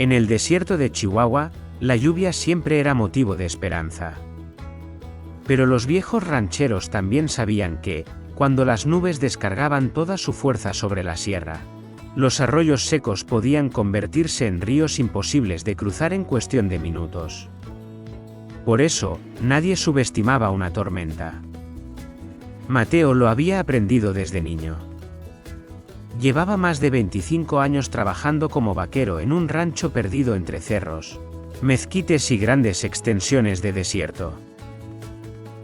En el desierto de Chihuahua, la lluvia siempre era motivo de esperanza. Pero los viejos rancheros también sabían que, cuando las nubes descargaban toda su fuerza sobre la sierra, los arroyos secos podían convertirse en ríos imposibles de cruzar en cuestión de minutos. Por eso, nadie subestimaba una tormenta. Mateo lo había aprendido desde niño. Llevaba más de 25 años trabajando como vaquero en un rancho perdido entre cerros, mezquites y grandes extensiones de desierto.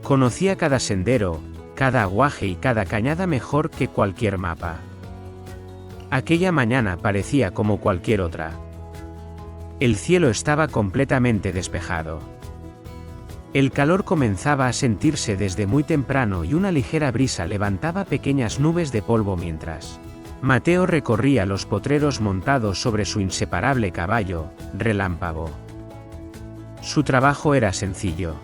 Conocía cada sendero, cada aguaje y cada cañada mejor que cualquier mapa. Aquella mañana parecía como cualquier otra. El cielo estaba completamente despejado. El calor comenzaba a sentirse desde muy temprano y una ligera brisa levantaba pequeñas nubes de polvo mientras Mateo recorría los potreros montado sobre su inseparable caballo, Relámpago. Su trabajo era sencillo: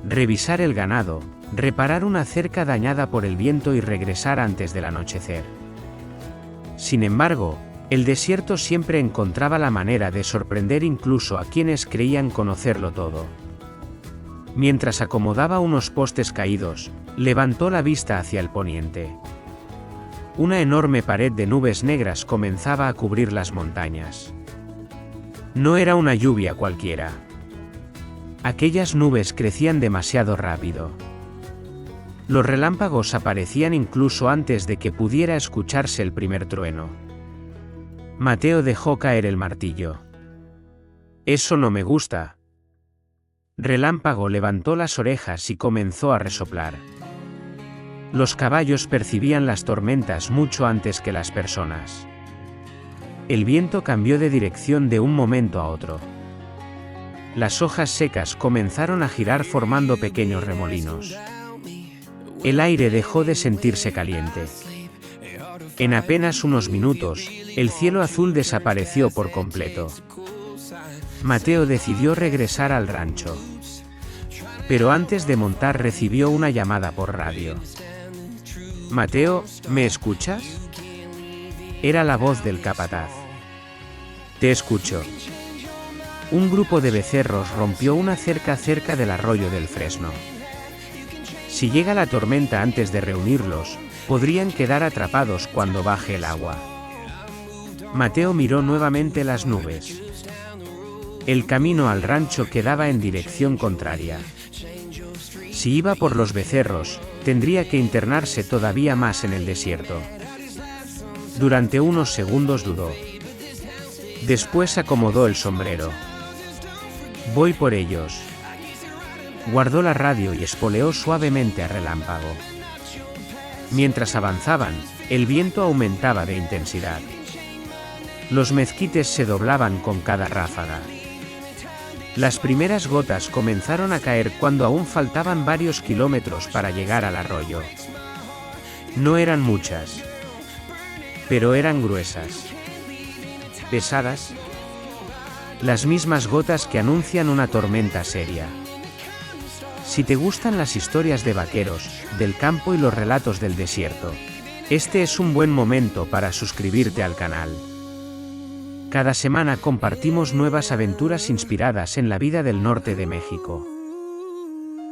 revisar el ganado, reparar una cerca dañada por el viento y regresar antes del anochecer. Sin embargo, el desierto siempre encontraba la manera de sorprender incluso a quienes creían conocerlo todo. Mientras acomodaba unos postes caídos, levantó la vista hacia el poniente. Una enorme pared de nubes negras comenzaba a cubrir las montañas. No era una lluvia cualquiera. Aquellas nubes crecían demasiado rápido. Los relámpagos aparecían incluso antes de que pudiera escucharse el primer trueno. Mateo dejó caer el martillo. «Eso no me gusta». Relámpago levantó las orejas y comenzó a resoplar. Los caballos percibían las tormentas mucho antes que las personas. El viento cambió de dirección de un momento a otro. Las hojas secas comenzaron a girar formando pequeños remolinos. El aire dejó de sentirse caliente. En apenas unos minutos, el cielo azul desapareció por completo. Mateo decidió regresar al rancho. Pero antes de montar recibió una llamada por radio. «Mateo, ¿me escuchas?» Era la voz del capataz. «Te escucho». Un grupo de becerros rompió una cerca cerca del arroyo del Fresno. Si llega la tormenta antes de reunirlos, podrían quedar atrapados cuando baje el agua. Mateo miró nuevamente las nubes. El camino al rancho quedaba en dirección contraria. Si iba por los becerros, tendría que internarse todavía más en el desierto. Durante unos segundos dudó. Después acomodó el sombrero. «Voy por ellos». Guardó la radio y espoleó suavemente a Relámpago. Mientras avanzaban, el viento aumentaba de intensidad. Los mezquites se doblaban con cada ráfaga. Las primeras gotas comenzaron a caer cuando aún faltaban varios kilómetros para llegar al arroyo. No eran muchas, pero eran gruesas. Pesadas. Las mismas gotas que anuncian una tormenta seria. Si te gustan las historias de vaqueros, del campo y los relatos del desierto, este es un buen momento para suscribirte al canal. Cada semana compartimos nuevas aventuras inspiradas en la vida del norte de México.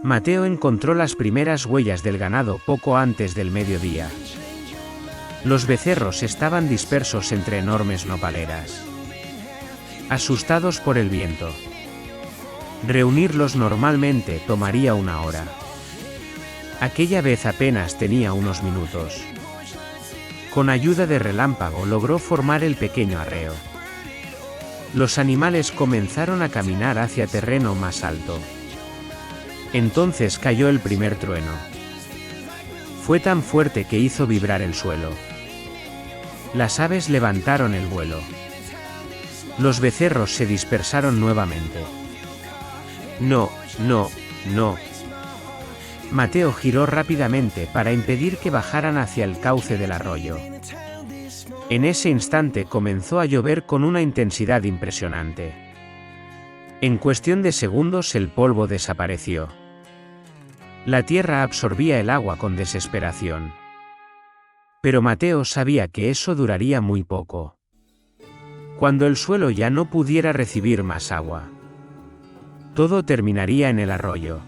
Mateo encontró las primeras huellas del ganado poco antes del mediodía. Los becerros estaban dispersos entre enormes nopaleras. Asustados por el viento. Reunirlos normalmente tomaría una hora. Aquella vez apenas tenía unos minutos. Con ayuda de Relámpago logró formar el pequeño arreo. Los animales comenzaron a caminar hacia terreno más alto. Entonces cayó el primer trueno. Fue tan fuerte que hizo vibrar el suelo. Las aves levantaron el vuelo. Los becerros se dispersaron nuevamente. No, no, no. Mateo giró rápidamente para impedir que bajaran hacia el cauce del arroyo. En ese instante comenzó a llover con una intensidad impresionante. En cuestión de segundos el polvo desapareció. La tierra absorbía el agua con desesperación. Pero Mateo sabía que eso duraría muy poco. Cuando el suelo ya no pudiera recibir más agua, todo terminaría en el arroyo.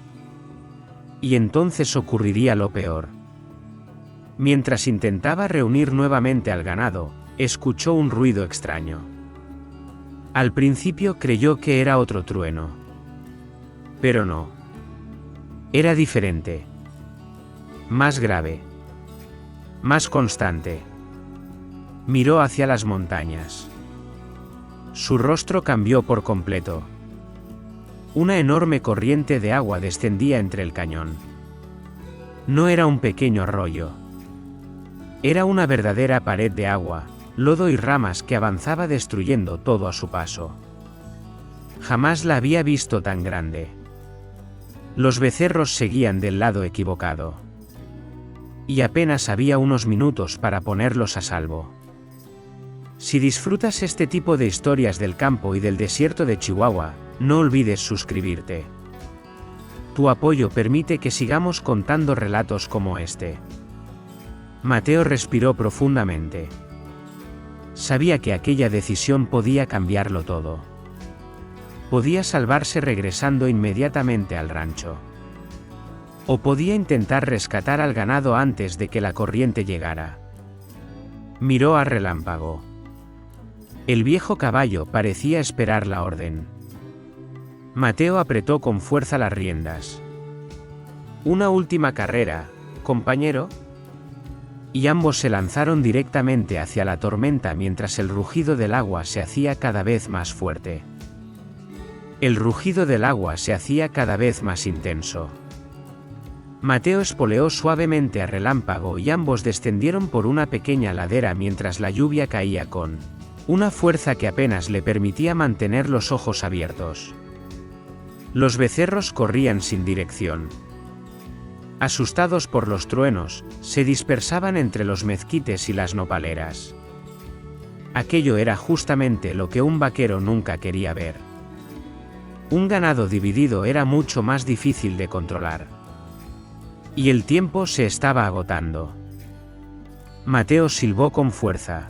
Y entonces ocurriría lo peor. Mientras intentaba reunir nuevamente al ganado, escuchó un ruido extraño. Al principio creyó que era otro trueno. Pero no. Era diferente. Más grave. Más constante. Miró hacia las montañas. Su rostro cambió por completo. Una enorme corriente de agua descendía entre el cañón. No era un pequeño arroyo. Era una verdadera pared de agua, lodo y ramas que avanzaba destruyendo todo a su paso. Jamás la había visto tan grande. Los becerros seguían del lado equivocado. Y apenas había unos minutos para ponerlos a salvo. Si disfrutas este tipo de historias del campo y del desierto de Chihuahua, no olvides suscribirte. Tu apoyo permite que sigamos contando relatos como este. Mateo respiró profundamente. Sabía que aquella decisión podía cambiarlo todo. Podía salvarse regresando inmediatamente al rancho. O podía intentar rescatar al ganado antes de que la corriente llegara. Miró a Relámpago. El viejo caballo parecía esperar la orden. Mateo apretó con fuerza las riendas. «Una última carrera, compañero». Y ambos se lanzaron directamente hacia la tormenta mientras el rugido del agua se hacía cada vez más fuerte. El rugido del agua se hacía cada vez más intenso. Mateo espoleó suavemente a Relámpago y ambos descendieron por una pequeña ladera mientras la lluvia caía con una fuerza que apenas le permitía mantener los ojos abiertos. Los becerros corrían sin dirección. Asustados por los truenos, se dispersaban entre los mezquites y las nopaleras. Aquello era justamente lo que un vaquero nunca quería ver. Un ganado dividido era mucho más difícil de controlar. Y el tiempo se estaba agotando. Mateo silbó con fuerza.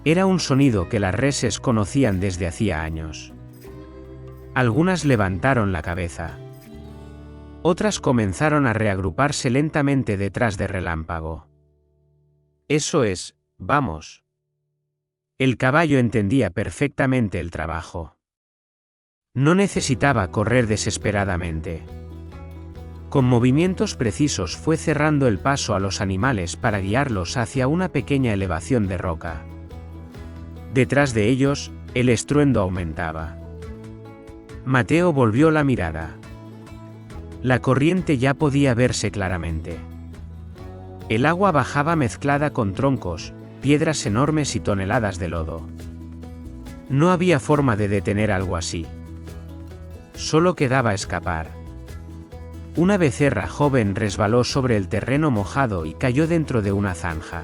Era un sonido que las reses conocían desde hacía años. Algunas levantaron la cabeza. Otras comenzaron a reagruparse lentamente detrás de Relámpago. Eso es, vamos. El caballo entendía perfectamente el trabajo. No necesitaba correr desesperadamente. Con movimientos precisos fue cerrando el paso a los animales para guiarlos hacia una pequeña elevación de roca. Detrás de ellos, el estruendo aumentaba. Mateo volvió la mirada. La corriente ya podía verse claramente. El agua bajaba mezclada con troncos, piedras enormes y toneladas de lodo. No había forma de detener algo así. Solo quedaba escapar. Una becerra joven resbaló sobre el terreno mojado y cayó dentro de una zanja.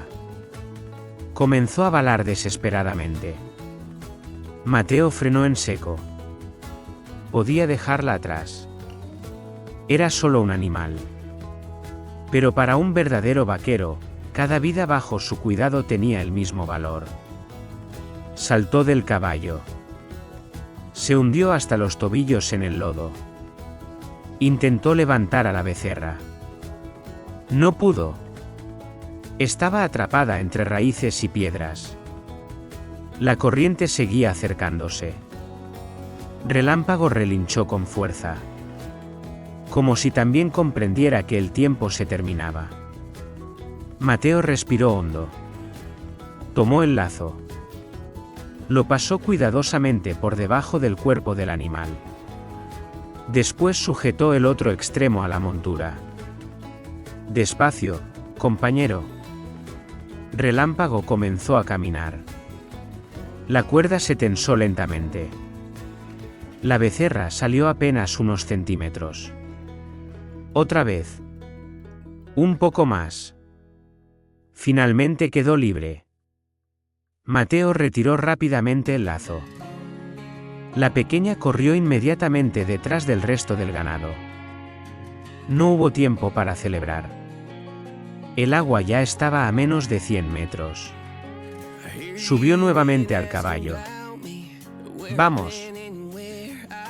Comenzó a balar desesperadamente. Mateo frenó en seco. Podía dejarla atrás. Era solo un animal. Pero para un verdadero vaquero, cada vida bajo su cuidado tenía el mismo valor. Saltó del caballo. Se hundió hasta los tobillos en el lodo. Intentó levantar a la becerra. No pudo. Estaba atrapada entre raíces y piedras. La corriente seguía acercándose. Relámpago relinchó con fuerza. Como si también comprendiera que el tiempo se terminaba. Mateo respiró hondo. Tomó el lazo. Lo pasó cuidadosamente por debajo del cuerpo del animal. Después sujetó el otro extremo a la montura. Despacio, compañero. Relámpago comenzó a caminar. La cuerda se tensó lentamente. La becerra salió apenas unos centímetros. Otra vez. Un poco más. Finalmente quedó libre. Mateo retiró rápidamente el lazo. La pequeña corrió inmediatamente detrás del resto del ganado. No hubo tiempo para celebrar. El agua ya estaba a menos de 100 metros. Subió nuevamente al caballo. ¡Vamos!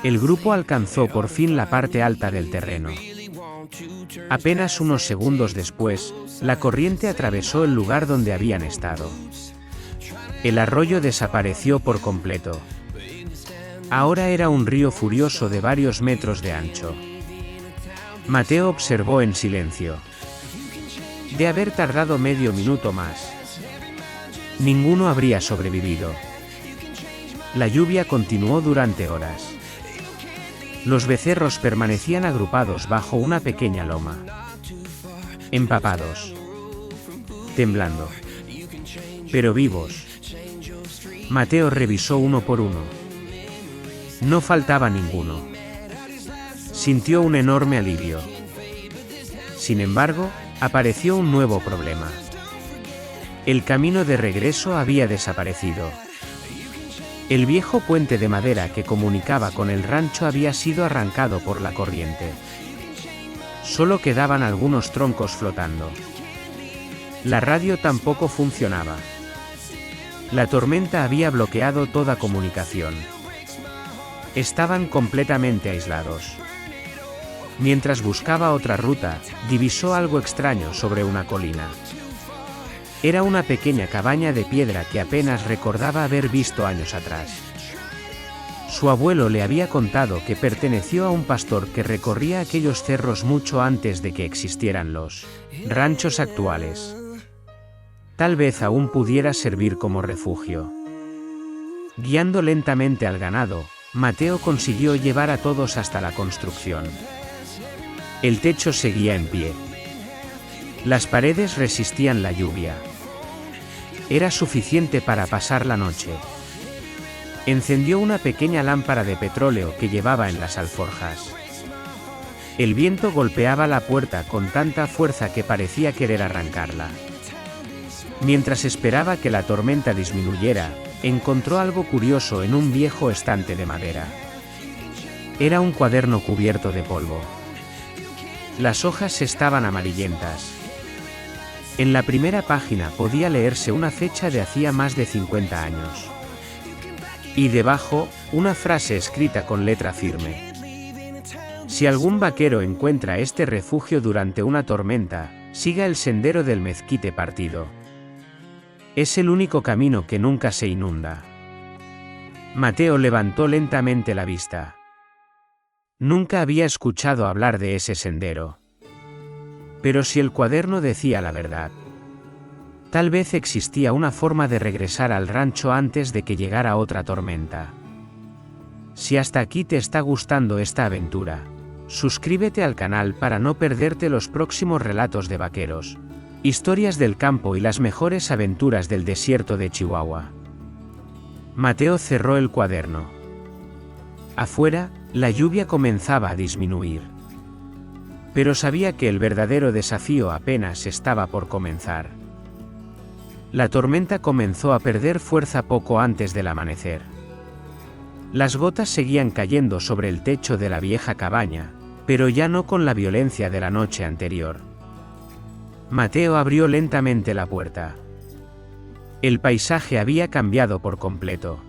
El grupo alcanzó por fin la parte alta del terreno. Apenas unos segundos después, la corriente atravesó el lugar donde habían estado. El arroyo desapareció por completo. Ahora era un río furioso de varios metros de ancho. Mateo observó en silencio. De haber tardado medio minuto más, ninguno habría sobrevivido. La lluvia continuó durante horas. Los becerros permanecían agrupados bajo una pequeña loma. Empapados. Temblando. Pero vivos. Mateo revisó uno por uno. No faltaba ninguno. Sintió un enorme alivio. Sin embargo, apareció un nuevo problema. El camino de regreso había desaparecido. El viejo puente de madera que comunicaba con el rancho había sido arrancado por la corriente. Solo quedaban algunos troncos flotando. La radio tampoco funcionaba. La tormenta había bloqueado toda comunicación. Estaban completamente aislados. Mientras buscaba otra ruta, divisó algo extraño sobre una colina. Era una pequeña cabaña de piedra que apenas recordaba haber visto años atrás. Su abuelo le había contado que perteneció a un pastor que recorría aquellos cerros mucho antes de que existieran los ranchos actuales. Tal vez aún pudiera servir como refugio. Guiando lentamente al ganado, Mateo consiguió llevar a todos hasta la construcción. El techo seguía en pie. Las paredes resistían la lluvia. Era suficiente para pasar la noche. Encendió una pequeña lámpara de petróleo que llevaba en las alforjas. El viento golpeaba la puerta con tanta fuerza que parecía querer arrancarla. Mientras esperaba que la tormenta disminuyera, encontró algo curioso en un viejo estante de madera. Era un cuaderno cubierto de polvo. Las hojas estaban amarillentas. En la primera página podía leerse una fecha de hacía más de 50 años. Y debajo, una frase escrita con letra firme. Si algún vaquero encuentra este refugio durante una tormenta, siga el sendero del mezquite partido. Es el único camino que nunca se inunda. Mateo levantó lentamente la vista. Nunca había escuchado hablar de ese sendero. Pero si el cuaderno decía la verdad, tal vez existía una forma de regresar al rancho antes de que llegara otra tormenta. Si hasta aquí te está gustando esta aventura, suscríbete al canal para no perderte los próximos relatos de vaqueros, historias del campo y las mejores aventuras del desierto de Chihuahua. Mateo cerró el cuaderno. Afuera, la lluvia comenzaba a disminuir. Pero sabía que el verdadero desafío apenas estaba por comenzar. La tormenta comenzó a perder fuerza poco antes del amanecer. Las gotas seguían cayendo sobre el techo de la vieja cabaña, pero ya no con la violencia de la noche anterior. Mateo abrió lentamente la puerta. El paisaje había cambiado por completo.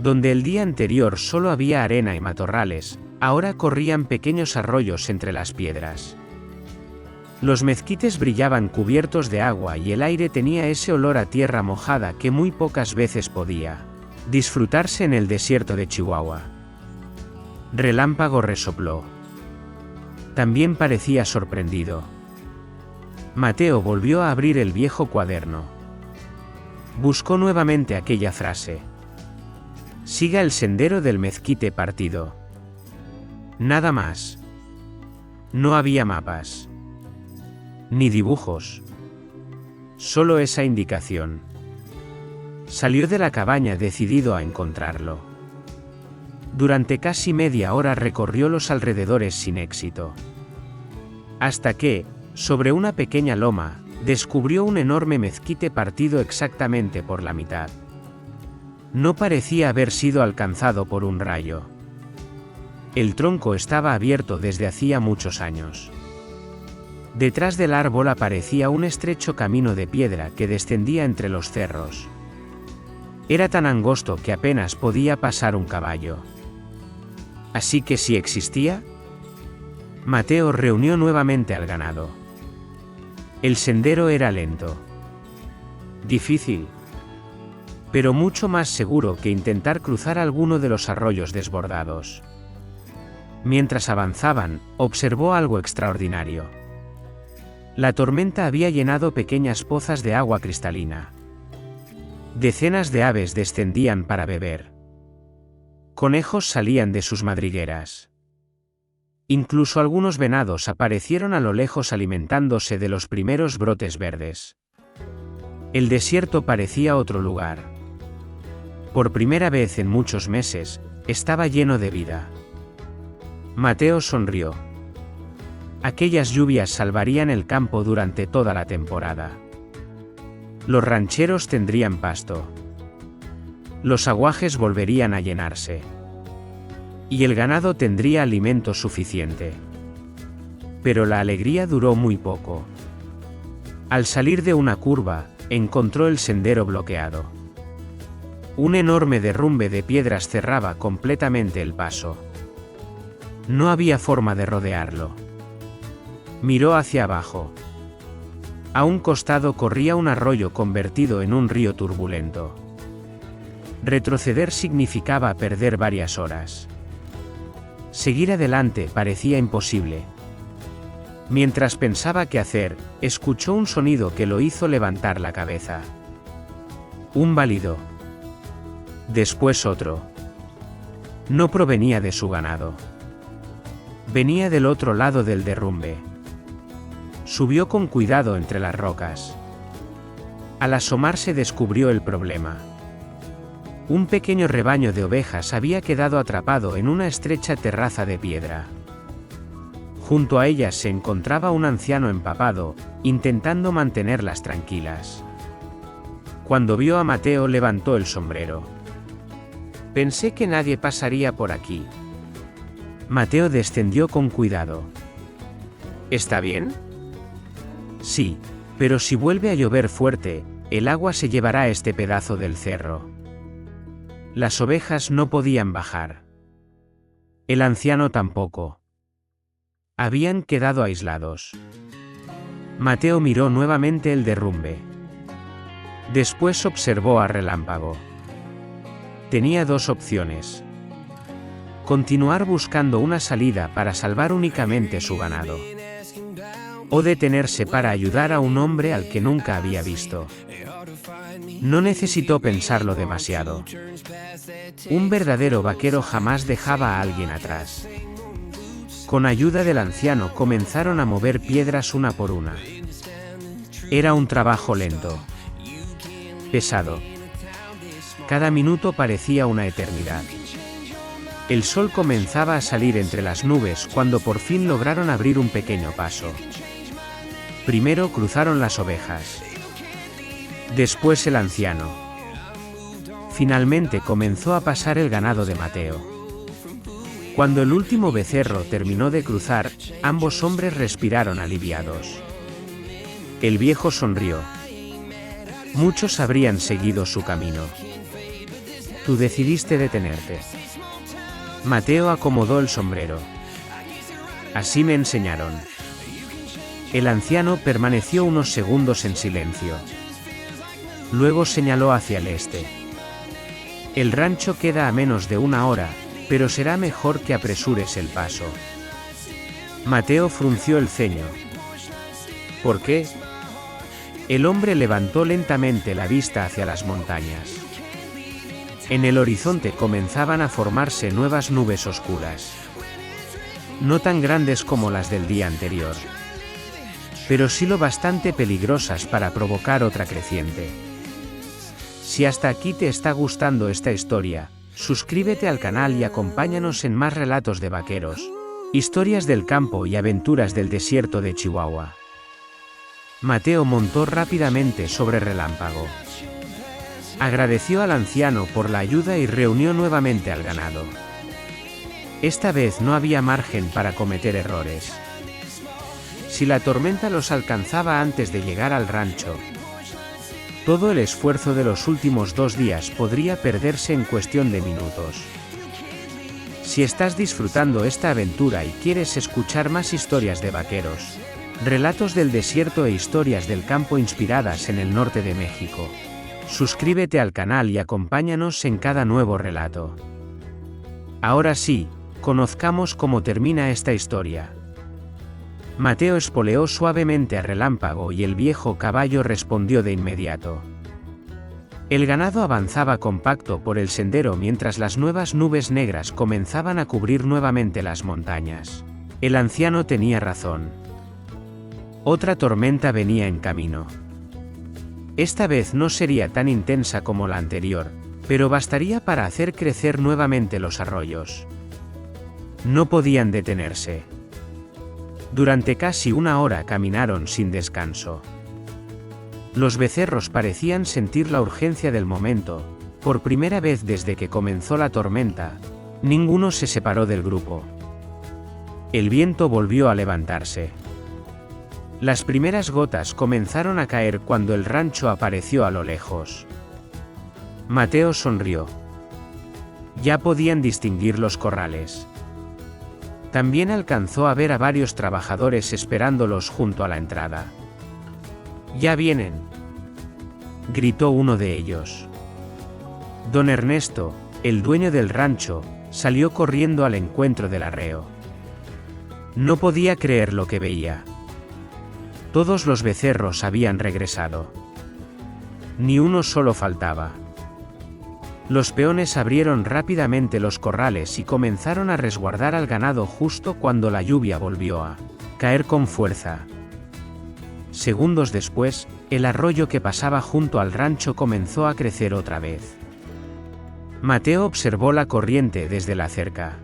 Donde el día anterior solo había arena y matorrales, ahora corrían pequeños arroyos entre las piedras. Los mezquites brillaban cubiertos de agua y el aire tenía ese olor a tierra mojada que muy pocas veces podía disfrutarse en el desierto de Chihuahua. Relámpago resopló. También parecía sorprendido. Mateo volvió a abrir el viejo cuaderno. Buscó nuevamente aquella frase. Siga el sendero del mezquite partido. Nada más. No había mapas. Ni dibujos. Solo esa indicación. Salió de la cabaña decidido a encontrarlo. Durante casi media hora recorrió los alrededores sin éxito. Hasta que, sobre una pequeña loma, descubrió un enorme mezquite partido exactamente por la mitad. No parecía haber sido alcanzado por un rayo. El tronco estaba abierto desde hacía muchos años. Detrás del árbol aparecía un estrecho camino de piedra que descendía entre los cerros, Era tan angosto que apenas podía pasar un caballo. Así que si existía. Mateo reunió nuevamente al ganado. El sendero era lento. Difícil. Pero mucho más seguro que intentar cruzar alguno de los arroyos desbordados. Mientras avanzaban, observó algo extraordinario. La tormenta había llenado pequeñas pozas de agua cristalina. Decenas de aves descendían para beber. Conejos salían de sus madrigueras. Incluso algunos venados aparecieron a lo lejos alimentándose de los primeros brotes verdes. El desierto parecía otro lugar. Por primera vez en muchos meses, estaba lleno de vida. Mateo sonrió. Aquellas lluvias salvarían el campo durante toda la temporada. Los rancheros tendrían pasto. Los aguajes volverían a llenarse. Y el ganado tendría alimento suficiente. Pero la alegría duró muy poco. Al salir de una curva, encontró el sendero bloqueado. Un enorme derrumbe de piedras cerraba completamente el paso. No había forma de rodearlo. Miró hacia abajo. A un costado corría un arroyo convertido en un río turbulento. Retroceder significaba perder varias horas. Seguir adelante parecía imposible. Mientras pensaba qué hacer, escuchó un sonido que lo hizo levantar la cabeza. Un balido. Después otro. No provenía de su ganado. Venía del otro lado del derrumbe. Subió con cuidado entre las rocas. Al asomarse descubrió el problema. Un pequeño rebaño de ovejas había quedado atrapado en una estrecha terraza de piedra. Junto a ellas se encontraba un anciano empapado, intentando mantenerlas tranquilas. Cuando vio a Mateo levantó el sombrero. Pensé que nadie pasaría por aquí. Mateo descendió con cuidado. ¿Está bien? Sí, pero si vuelve a llover fuerte, el agua se llevará este pedazo del cerro. Las ovejas no podían bajar. El anciano tampoco. Habían quedado aislados. Mateo miró nuevamente el derrumbe. Después observó a Relámpago. Tenía dos opciones. Continuar buscando una salida para salvar únicamente su ganado. O detenerse para ayudar a un hombre al que nunca había visto. No necesitó pensarlo demasiado. Un verdadero vaquero jamás dejaba a alguien atrás. Con ayuda del anciano comenzaron a mover piedras una por una. Era un trabajo lento. Pesado. Cada minuto parecía una eternidad. El sol comenzaba a salir entre las nubes cuando por fin lograron abrir un pequeño paso. Primero cruzaron las ovejas. Después el anciano. Finalmente comenzó a pasar el ganado de Mateo. Cuando el último becerro terminó de cruzar, ambos hombres respiraron aliviados. El viejo sonrió. Muchos habrían seguido su camino. Tú decidiste detenerte. Mateo acomodó el sombrero. Así me enseñaron. El anciano permaneció unos segundos en silencio. Luego señaló hacia el este. El rancho queda a menos de una hora, pero será mejor que apresures el paso. Mateo frunció el ceño. ¿Por qué? El hombre levantó lentamente la vista hacia las montañas. En el horizonte comenzaban a formarse nuevas nubes oscuras. No tan grandes como las del día anterior, pero sí lo bastante peligrosas para provocar otra creciente. Si hasta aquí te está gustando esta historia, suscríbete al canal y acompáñanos en más relatos de vaqueros, historias del campo y aventuras del desierto de Chihuahua. Mateo montó rápidamente sobre Relámpago. Agradeció al anciano por la ayuda y reunió nuevamente al ganado. Esta vez no había margen para cometer errores. Si la tormenta los alcanzaba antes de llegar al rancho, Todo el esfuerzo de los últimos 2 días podría perderse en cuestión de minutos. Si estás disfrutando esta aventura y quieres escuchar más historias de vaqueros, relatos del desierto e historias del campo inspiradas en el norte de México, suscríbete al canal y acompáñanos en cada nuevo relato. Ahora sí, conozcamos cómo termina esta historia. Mateo espoleó suavemente a Relámpago y el viejo caballo respondió de inmediato. El ganado avanzaba compacto por el sendero mientras las nuevas nubes negras comenzaban a cubrir nuevamente las montañas. El anciano tenía razón. Otra tormenta venía en camino. Esta vez no sería tan intensa como la anterior, pero bastaría para hacer crecer nuevamente los arroyos. No podían detenerse. Durante casi 1 hora caminaron sin descanso. Los becerros parecían sentir la urgencia del momento. Por primera vez desde que comenzó la tormenta, ninguno se separó del grupo. El viento volvió a levantarse. Las primeras gotas comenzaron a caer cuando el rancho apareció a lo lejos. Mateo sonrió. Ya podían distinguir los corrales. También alcanzó a ver a varios trabajadores esperándolos junto a la entrada. «¡Ya vienen!», gritó uno de ellos. Don Ernesto, el dueño del rancho, salió corriendo al encuentro del arreo. No podía creer lo que veía. Todos los becerros habían regresado. Ni uno solo faltaba. Los peones abrieron rápidamente los corrales y comenzaron a resguardar al ganado justo cuando la lluvia volvió a caer con fuerza. Segundos después, el arroyo que pasaba junto al rancho comenzó a crecer otra vez. Mateo observó la corriente desde la cerca.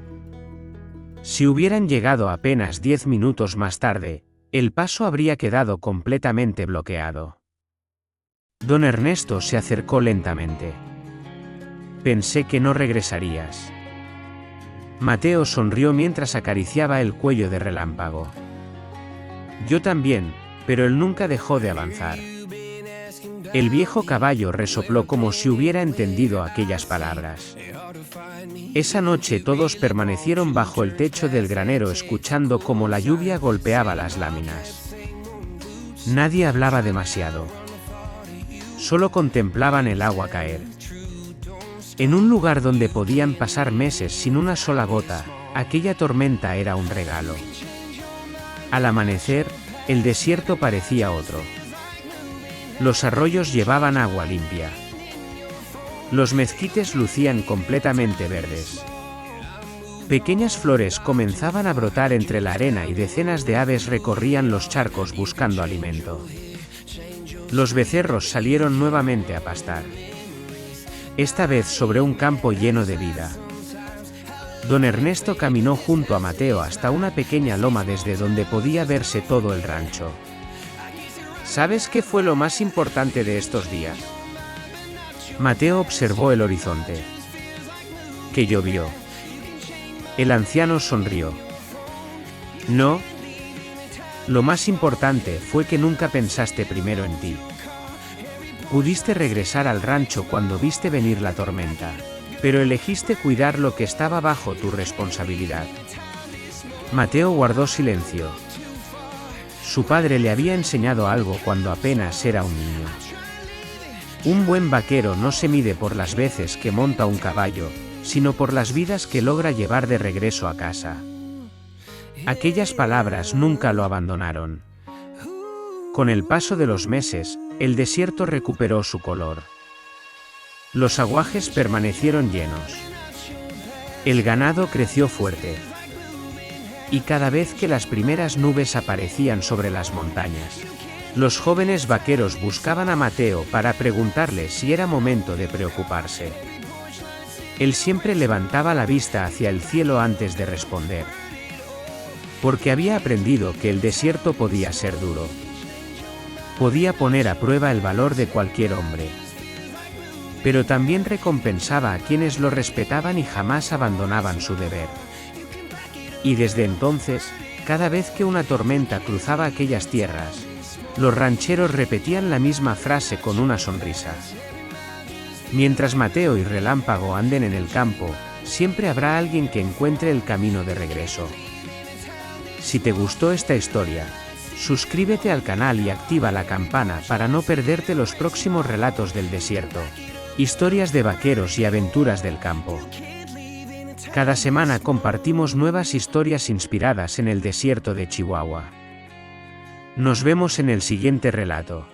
Si hubieran llegado apenas 10 minutos más tarde, el paso habría quedado completamente bloqueado. Don Ernesto se acercó lentamente. «Pensé que no regresarías». Mateo sonrió mientras acariciaba el cuello de Relámpago. «Yo también, pero él nunca dejó de avanzar». El viejo caballo resopló como si hubiera entendido aquellas palabras. Esa noche todos permanecieron bajo el techo del granero escuchando cómo la lluvia golpeaba las láminas. Nadie hablaba demasiado. Solo contemplaban el agua caer. En un lugar donde podían pasar meses sin una sola gota, aquella tormenta era un regalo. Al amanecer, el desierto parecía otro. Los arroyos llevaban agua limpia. Los mezquites lucían completamente verdes. Pequeñas flores comenzaban a brotar entre la arena y decenas de aves recorrían los charcos buscando alimento. Los becerros salieron nuevamente a pastar. Esta vez sobre un campo lleno de vida. Don Ernesto caminó junto a Mateo hasta una pequeña loma desde donde podía verse todo el rancho. ¿Sabes qué fue lo más importante de estos días? Mateo observó el horizonte. Que llovió. El anciano sonrió. No. Lo más importante fue que nunca pensaste primero en ti. Pudiste regresar al rancho cuando viste venir la tormenta, pero elegiste cuidar lo que estaba bajo tu responsabilidad. Mateo guardó silencio. Su padre le había enseñado algo cuando apenas era un niño. Un buen vaquero no se mide por las veces que monta un caballo, sino por las vidas que logra llevar de regreso a casa. Aquellas palabras nunca lo abandonaron. Con el paso de los meses, el desierto recuperó su color. Los aguajes permanecieron llenos. El ganado creció fuerte. Y cada vez que las primeras nubes aparecían sobre las montañas, los jóvenes vaqueros buscaban a Mateo para preguntarle si era momento de preocuparse. Él siempre levantaba la vista hacia el cielo antes de responder. Porque había aprendido que el desierto podía ser duro. Podía poner a prueba el valor de cualquier hombre. Pero también recompensaba a quienes lo respetaban y jamás abandonaban su deber. Y desde entonces, cada vez que una tormenta cruzaba aquellas tierras, Los rancheros repetían la misma frase con una sonrisa. Mientras Mateo y Relámpago anden en el campo, siempre habrá alguien que encuentre el camino de regreso. Si te gustó esta historia, suscríbete al canal y activa la campana para no perderte los próximos relatos del desierto, historias de vaqueros y aventuras del campo. Cada semana compartimos nuevas historias inspiradas en el desierto de Chihuahua. Nos vemos en el siguiente relato.